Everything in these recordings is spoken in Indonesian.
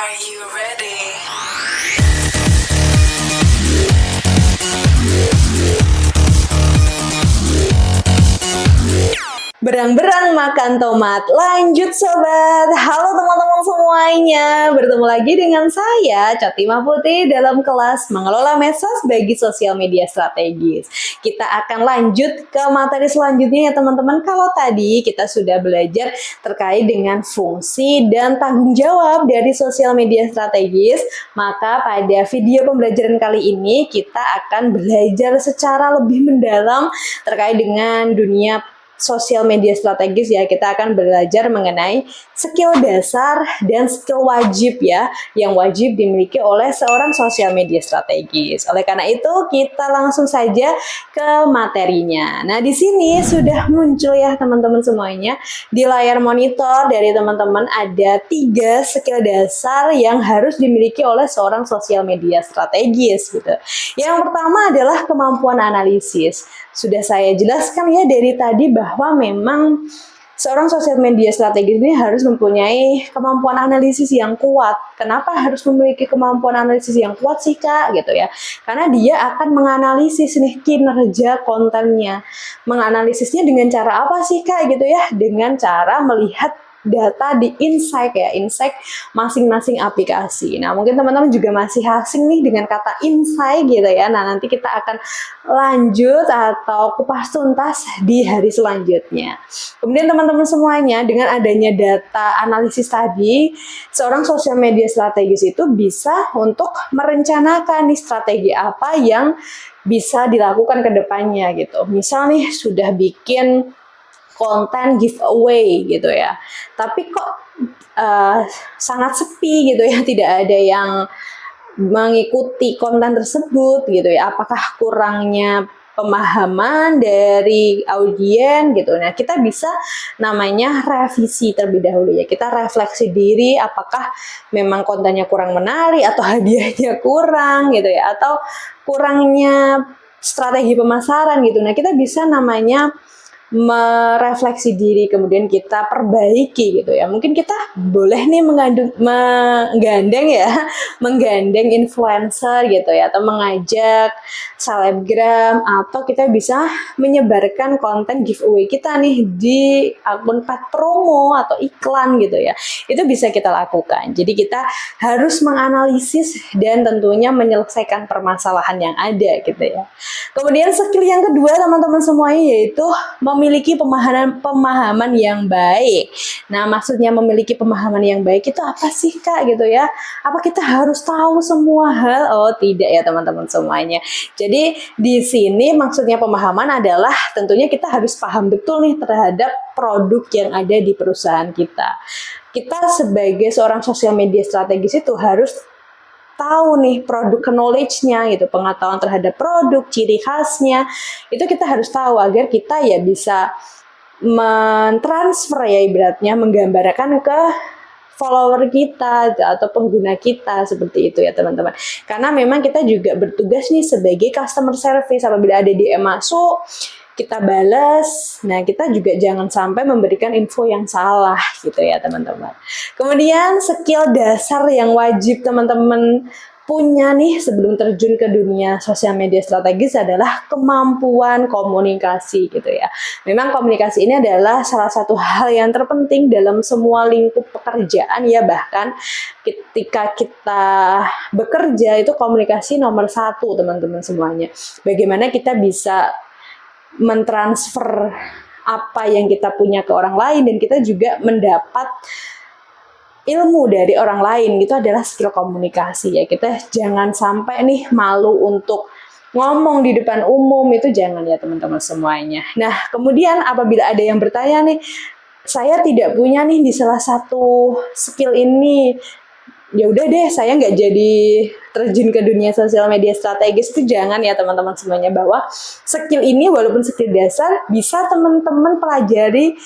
Are you ready? Berang-berang makan tomat, lanjut sobat. Halo teman-teman semuanya, bertemu lagi dengan saya Catimah Putih dalam kelas mengelola medsos bagi sosial media strategis. Kita akan lanjut ke materi selanjutnya ya teman-teman. Kalau tadi kita sudah belajar terkait dengan fungsi dan tanggung jawab dari sosial media strategis, maka pada video pembelajaran kali ini kita akan belajar secara lebih mendalam terkait dengan dunia sosial media strategis ya. Kita akan belajar mengenai skill dasar dan skill wajib ya, yang wajib dimiliki oleh seorang sosial media strategis. Oleh karena itu, kita langsung saja ke materinya. Nah, di sini sudah muncul ya teman-teman semuanya. Di layar monitor dari teman-teman ada 3 skill dasar yang harus dimiliki oleh seorang sosial media strategis gitu. Yang pertama adalah kemampuan analisis. Sudah saya jelaskan ya dari tadi bahwa memang seorang sosial media strategis ini harus mempunyai kemampuan analisis yang kuat. Kenapa harus memiliki kemampuan analisis yang kuat sih Kak? Gitu ya. Karena dia akan menganalisis nih kinerja kontennya. Menganalisisnya dengan cara apa sih Kak? Gitu ya. Dengan cara melihat data di insight ya, insight masing-masing aplikasi. Nah, mungkin teman-teman juga masih asing nih dengan kata insight gitu ya. Nah, nanti kita akan lanjut atau kupas tuntas di hari selanjutnya. Kemudian teman-teman semuanya, dengan adanya data analisis tadi, seorang sosial media strategis itu bisa untuk merencanakan nih strategi apa yang bisa dilakukan ke depannya gitu. Misal nih sudah bikin konten giveaway gitu ya, tapi kok sangat sepi gitu ya, tidak ada yang mengikuti konten tersebut gitu ya. Apakah kurangnya pemahaman dari audiens gitu. Nah, kita bisa namanya revisi terlebih dahulu ya. Kita refleksi diri apakah memang kontennya kurang menarik atau hadiahnya kurang gitu ya, atau kurangnya strategi pemasaran gitu. Nah, kita bisa namanya merefleksi diri, kemudian kita perbaiki gitu ya. Mungkin kita boleh nih menggandeng ya, menggandeng influencer gitu ya, atau mengajak selebgram, atau kita bisa menyebarkan konten giveaway kita nih di akun pet promo atau iklan gitu ya. Itu bisa kita lakukan. Jadi kita harus menganalisis dan tentunya menyelesaikan permasalahan yang ada gitu ya. Kemudian skill yang kedua teman-teman semuanya yaitu memiliki pemahaman yang baik. Nah, maksudnya memiliki pemahaman yang baik itu apa sih Kak gitu ya? Apa kita harus tahu semua hal? Oh, tidak ya teman-teman semuanya. Jadi di sini maksudnya pemahaman adalah tentunya kita harus paham betul nih terhadap produk yang ada di perusahaan kita. Kita sebagai seorang sosial media strategis itu harus tahu nih produk knowledge-nya gitu, pengetahuan terhadap produk, ciri khasnya, itu kita harus tahu agar kita ya bisa mentransfer ya ibaratnya, menggambarkan ke follower kita atau pengguna kita seperti itu ya teman-teman. Karena memang kita juga bertugas nih sebagai customer service, apabila ada DM masuk kita balas. Nah, kita juga jangan sampai memberikan info yang salah gitu ya teman-teman. Kemudian skill dasar yang wajib teman-teman punya nih sebelum terjun ke dunia sosial media strategis adalah kemampuan komunikasi gitu ya. Memang komunikasi ini adalah salah satu hal yang terpenting dalam semua lingkup pekerjaan ya, bahkan ketika kita bekerja itu komunikasi nomor 1 teman-teman semuanya. Bagaimana kita bisa mentransfer apa yang kita punya ke orang lain dan kita juga mendapat ilmu dari orang lain, itu adalah skill komunikasi ya. Kita jangan sampai nih malu untuk ngomong di depan umum, itu jangan ya teman-teman semuanya. Nah, kemudian apabila ada yang bertanya nih, saya tidak punya nih di salah satu skill ini, ya udah deh saya nggak jadi terjun ke dunia sosial media strategis, itu jangan ya teman-teman semuanya. Bahwa skill ini walaupun skill dasar bisa teman-teman pelajari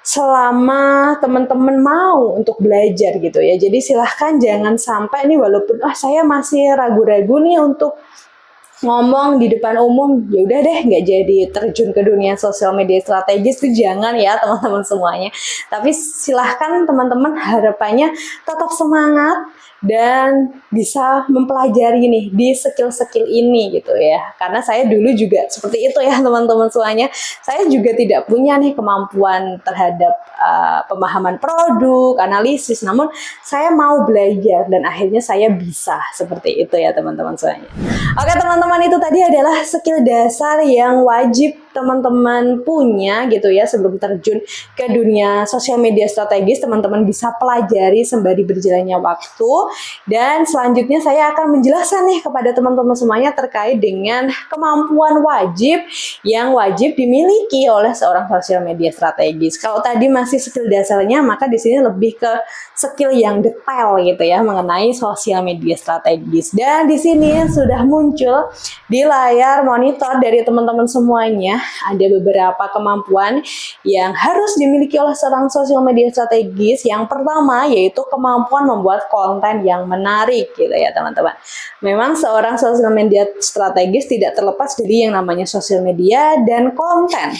selama teman-teman mau untuk belajar gitu ya. Jadi silahkan jangan sampai nih walaupun saya masih ragu-ragu nih untuk ngomong di depan umum, ya udah deh nggak jadi terjun ke dunia sosial media strategis tuh jangan ya teman-teman semuanya. Tapi silahkan teman-teman, harapannya tetap semangat dan bisa mempelajari nih di skill-skill ini gitu ya. Karena saya dulu juga seperti itu ya teman-teman semuanya. Saya juga tidak punya nih kemampuan terhadap pemahaman produk, analisis. Namun saya mau belajar dan akhirnya saya bisa seperti itu ya teman-teman semuanya. Oke teman-teman, itu tadi adalah skill dasar yang wajib teman-teman punya gitu ya sebelum terjun ke dunia sosial media strategis. Teman-teman bisa pelajari sembari berjalannya waktu. Dan selanjutnya saya akan menjelaskan nih kepada teman-teman semuanya terkait dengan kemampuan wajib yang wajib dimiliki oleh seorang sosial media strategis. Kalau tadi masih skill dasarnya, maka di sini lebih ke skill yang detail gitu ya mengenai sosial media strategis. Dan di sini sudah muncul di layar monitor dari teman-teman semuanya ada beberapa kemampuan yang harus dimiliki oleh seorang sosial media strategis. Yang pertama yaitu kemampuan membuat konten yang menarik gitu ya teman-teman. Memang seorang sosial media strategis tidak terlepas dari yang namanya sosial media dan konten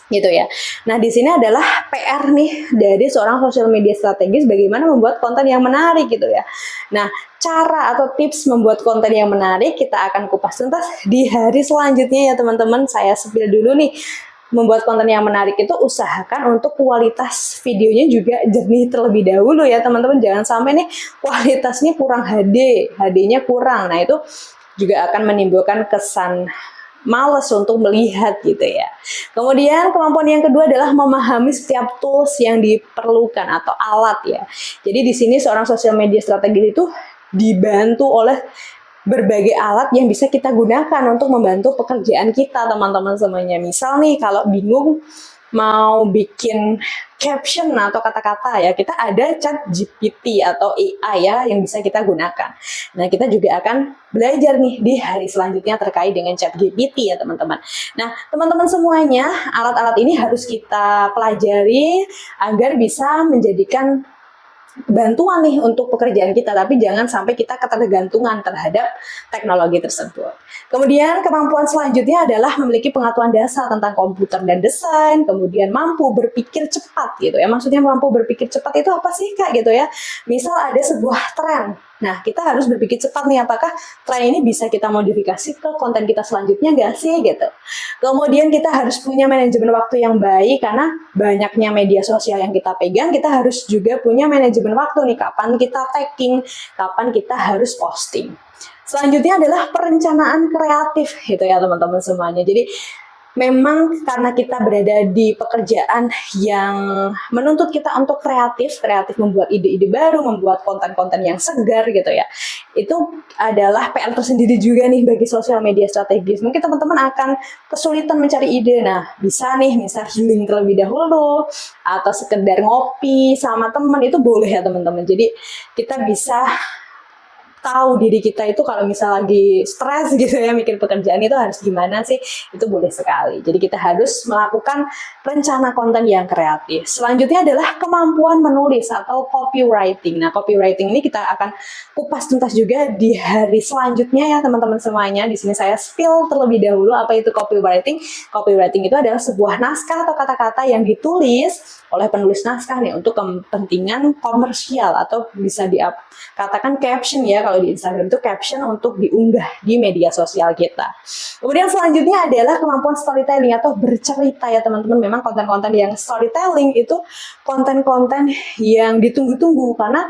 gitu ya. Nah, di sini adalah PR nih dari seorang sosial media strategis bagaimana membuat konten yang menarik gitu ya. Nah, cara atau tips membuat konten yang menarik kita akan kupas tuntas di hari selanjutnya ya teman-teman. Saya spill dulu nih. Membuat konten yang menarik itu usahakan untuk kualitas videonya juga jernih terlebih dahulu ya teman-teman. Jangan sampai nih kualitasnya kurang HD, HD-nya kurang. Nah, itu juga akan menimbulkan kesan males untuk melihat gitu ya. Kemudian kemampuan yang kedua adalah memahami setiap tools yang diperlukan atau alat ya. Jadi di sini seorang sosial media strategis itu dibantu oleh berbagai alat yang bisa kita gunakan untuk membantu pekerjaan kita teman-teman semuanya. Misal nih kalau bingung mau bikin caption atau kata-kata ya, kita ada ChatGPT atau AI ya yang bisa kita gunakan. Nah, kita juga akan belajar nih di hari selanjutnya terkait dengan ChatGPT ya teman-teman. Nah, teman-teman semuanya, alat-alat ini harus kita pelajari agar bisa menjadikan bantuan nih untuk pekerjaan kita, tapi jangan sampai kita ketergantungan terhadap teknologi tersebut. Kemudian kemampuan selanjutnya adalah memiliki pengetahuan dasar tentang komputer dan desain, kemudian mampu berpikir cepat gitu ya. Maksudnya mampu berpikir cepat itu apa sih Kak gitu ya? Misal ada sebuah tren. Nah, kita harus berpikir cepat nih, apakah tren ini bisa kita modifikasi ke konten kita selanjutnya nggak sih gitu. Kemudian kita harus punya manajemen waktu yang baik karena banyaknya media sosial yang kita pegang, kita harus juga punya manajemen waktu nih, kapan kita tagging, kapan kita harus posting. Selanjutnya adalah perencanaan kreatif gitu ya teman-teman semuanya. Jadi memang karena kita berada di pekerjaan yang menuntut kita untuk kreatif membuat ide-ide baru, membuat konten-konten yang segar gitu ya. Itu adalah PR tersendiri juga nih bagi sosial media strategis. Mungkin teman-teman akan kesulitan mencari ide. Nah, bisa nih misal healing terlebih dahulu atau sekedar ngopi sama teman itu boleh ya teman-teman. Jadi kita bisa tahu diri kita itu kalau misal lagi stres gitu ya mikir pekerjaan itu harus gimana sih, itu boleh sekali. Jadi kita harus melakukan rencana konten yang kreatif. Selanjutnya adalah kemampuan menulis atau copywriting. Nah, copywriting ini kita akan kupas tuntas juga di hari selanjutnya ya teman-teman semuanya. Di sini saya spill terlebih dahulu apa itu copywriting. Copywriting itu adalah sebuah naskah atau kata-kata yang ditulis oleh penulis naskah nih untuk kepentingan komersial atau bisa dikatakan caption ya, kalau di Instagram itu caption untuk diunggah di media sosial kita. Kemudian selanjutnya adalah kemampuan storytelling atau bercerita ya teman-teman. Memang konten-konten yang storytelling itu konten-konten yang ditunggu-tunggu karena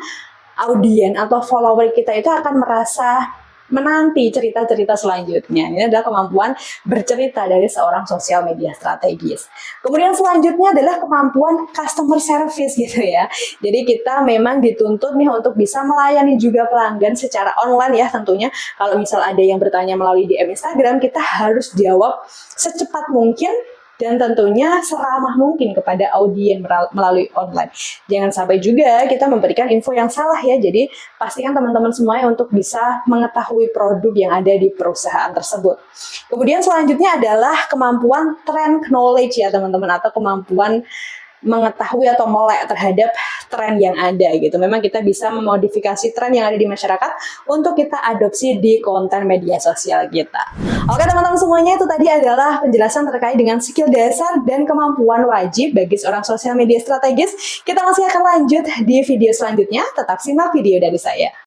audien atau follower kita itu akan merasa menanti cerita-cerita selanjutnya. Ini adalah kemampuan bercerita dari seorang sosial media strategis. Kemudian selanjutnya adalah kemampuan customer service gitu ya. Jadi kita memang dituntut nih untuk bisa melayani juga pelanggan secara online ya tentunya. Kalau misal ada yang bertanya melalui DM Instagram, kita harus jawab secepat mungkin dan tentunya seramah mungkin kepada audien melalui online. Jangan sampai juga kita memberikan info yang salah ya. Jadi pastikan teman-teman semuanya untuk bisa mengetahui produk yang ada di perusahaan tersebut. Kemudian selanjutnya adalah kemampuan trend knowledge ya teman-teman, atau kemampuan mengetahui atau melek terhadap tren yang ada gitu. Memang kita bisa memodifikasi tren yang ada di masyarakat untuk kita adopsi di konten media sosial kita. Oke teman-teman semuanya, itu tadi adalah penjelasan terkait dengan skill dasar dan kemampuan wajib bagi seorang sosial media strategis. Kita masih akan lanjut di video selanjutnya, tetap simak video dari saya.